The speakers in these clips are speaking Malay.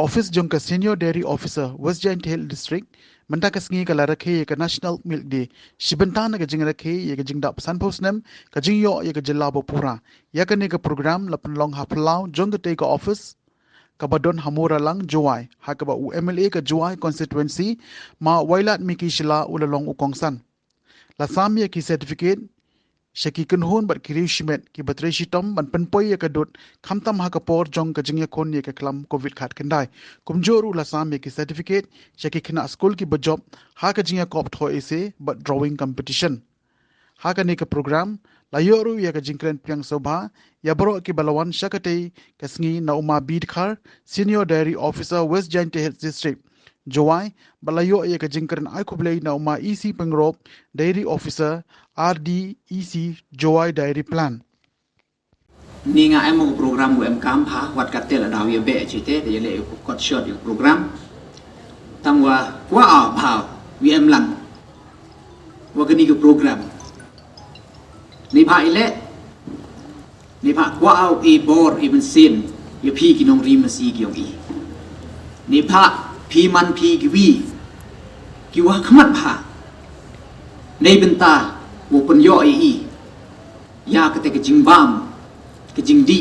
office jong ka senior dairy officer West Giant Hill District menta ka sngi ka la rakhe ka National Milk Day shibantana ka jing rakhe ye ka jing da san posnem ka jing yo ye ka jilla bo pura ya ka ne ka program la long haplau jong ka te ka office kabadon hamura lang juai hakaba UMLA ka juai constituency ma wailat miki shila ulalong ukongsan la samya ki certificate Shaki kunhun bat kiri shimet ki batre shitom ban penpoi ya kadut khamtam ha kapor jong ka jingya kon ye ka klam covid khat kendai kumjoru la sam ye ki certificate shaki khina school ki bajob ha ka jingya kop tho ese but drawing competition ha ka ne ka program la yoru ya ka jingkren pyang sobha ya bro ki balawan shakate kasngi nauma bid khar senior dairy officer West Giant Hills District Joai balayo ye ka jingkren ai khublei nauma EC pengrop dairy officer RDEC Joai Dairy Plan. Ni nga emo program UMKM ha wat katel daw ye be chite de le kot shot ye program tangwa kwa a bha UM lang wa gani ke program ni bha ile ni bha kwa a e bor even sin ye phi ki nong ri ma si ki yong i ni bha phi man phi ki wi ki wa khmat bha nei benta wo pen yo ai ya kete ke jing bam ke jing di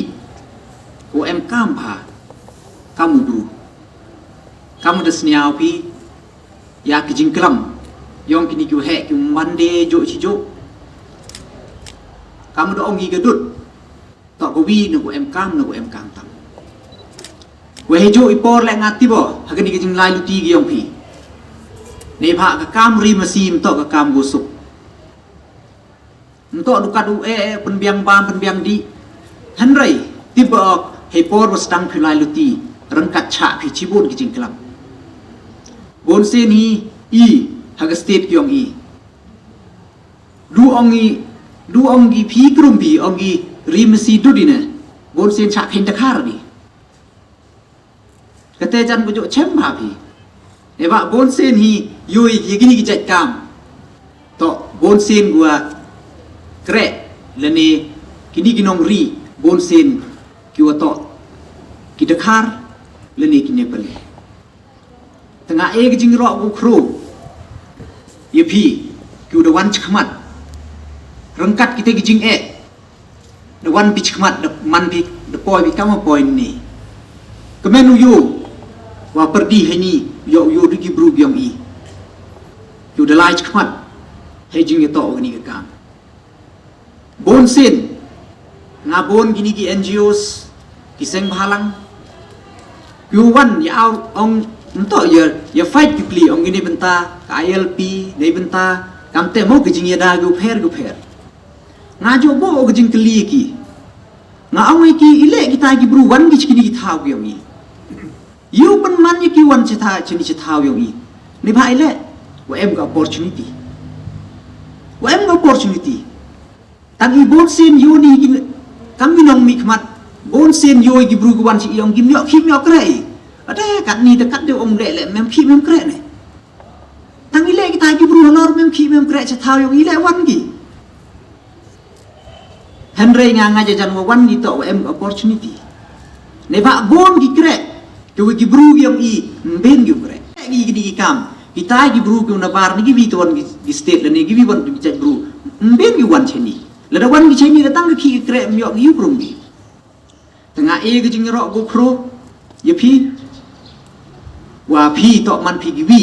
ko em kam pha kamu du kamu da sniao pi ya ke jing klam yong kini ku he ku mande jo chi jo kamu do ongi ke dut to ko wi no ko em kam tam we he jo ipor le ngati bo ha ke ni ke jing lai lu ti ge yong pi ne pha ka kam ri ma sim to ka kam go sup untuk dukat penbiang bam penbiang di Henry tiba hepor wasdang pilai luti rengkat cak pi cibun kijing kelam bon sen hi I haga state kyong I du ongi pi krumpi ongi rimsi dudine bon sen cak hin takar ni kate jan bujo chem ba pi eba bon sen hi yoi gini kijat kam to bon sen gua kre lene kini ginong ri bon sen kiwato kidakar lene kine pale tengah e gijing ro go kro yepi kiuda wan chkhmat rengkat kita gijing the wan pi chkhmat the man pi the boy pi kama point ni kemenu yo wa perdi hani yo rigi bru biang I kiuda lai chkhmat hejing to ni ka bon sen nga bon gini ki NGOs ki seng bhalang yuwan ya ong nto ya fight ki pli ong gini benta ka ILP nei benta kamte mo ki jing ya da gu pher nga jo bo ki jing kli ki nga ong ki ile ki ta ki bru wan ki chini ki thau ki yong yu pan man ki wan chi tha chini chi thau yong I ni bha ile wa em ga opportunity tagi bon sen yo ni kami nong mikmat bon sen yo gi bru gwan si yong gim yo khim yo kre ada kat ni dekat de om le mem khim mem kre ne tangi le kita gi bru honor mem khim mem kre cha thau yong I le wan gi henry nga jajan wan gi to em opportunity ne ba bon gi kre to gi bru yong I ben gi kre gi kam kita gi bru ku na bar ni gi bi to gi state le ni gi bi wan gi cha bru ben gi wan cheni lada wan gi cheni datang ki kre myok yu krum bi tengah e gi jing ro go kro ye pi wa pi to man pi gi wi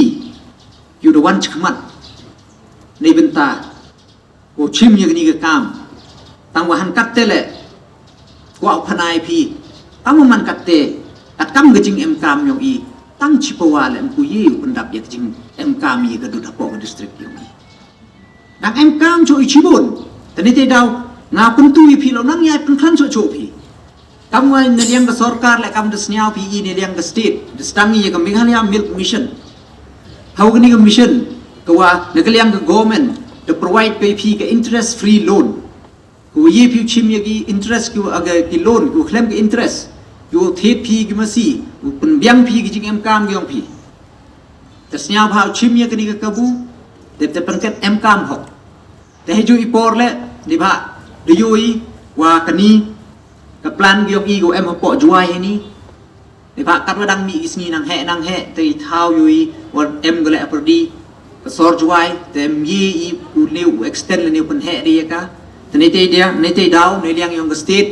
yu da wan chkhmat nei benta o chim ye ni ga kam tang wa han kat te le wa phanai pi tang man kat te kat kam gi jing em kam myok I tang chi po wa le em ku ye pendap ye jing em kam ye ga du da po district yo I dang em kam cho I chibun tadi tidak ngapun tu ipi lo nang ya pengkan so copi kamu ni yang ke sorkar le kamu desniau pi ini yang ke state destangi ya ke Meghalaya Milk Mission hau gini ke mission kawa negeri yang ke government the provide pay pi ke interest free loan ku ye pi chim ya ki interest ku aga ki loan ku claim ke interest ku the pi ki masi ku penbiang pi ki jing em kam ki ong pi desniau hau chim ya ke ni ke kabu de pengket em kam hoแต่ให้จุยปอร์เลยนี่พะดิยุยว่ากันนี้กับplan กี่ยงอีกูเอ็มพอจวยนี่ ne ba kat wadang mi isni nang he te thau yui wan em gole perdi sor juai te mi i u leu extend le ne pen he dia ka te ne te dia ne te dau ne liang yong state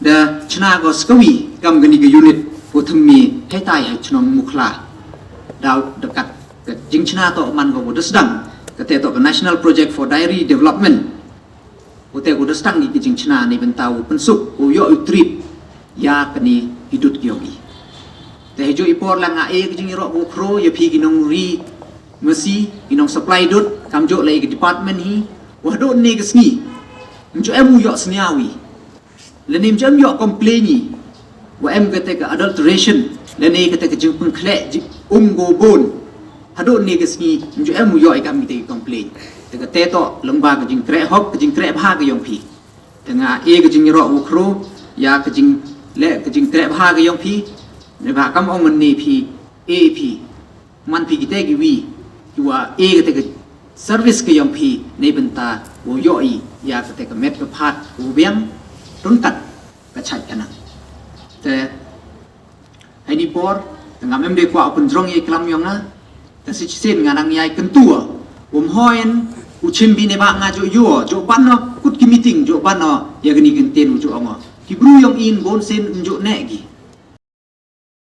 the chna go skawi kam gani ga unit po thmi he tai hai chnom mukhla dau dekat ke jing chna to man go bodasdang ke te to national project for dairy development Ute ko dastang di kijing china ni bentau pensuk uyo utrip ya kani hidut kyogi. Te hejo ipor lang ngae kijing iro bukro ya pi ginong ri mesi ginong supply dut kamjo lai ke department hi wado ne kesngi. Njo em uyo sniawi. Lenim jam yo complain ni wa em kete ke adulteration lene kete ke jing pengkle go bon. Hado ne kesngi njo em uyo ikam kete complain. Tengah teto lembah kejing krep ha ke yong pi. Tengah ke jing ro ukro ya kejing krep ha ke yong pi. Ne ba kam ong ni pi pi man pi kita ki wi dua ke te service ke yong pi ne benta wo yoi ya ke te ke met ke phat u biang tun kat ka chai kana. Te hai ni por tengah mem de kwa pun drong ye klam yong na. Ta si chen nganang yai kentua. Hoyen uchim bi ne ba nga jo ban no kut ki meeting jo ban no ya gani gen ten jo ngo ki bru yong in bon sen jo ne gi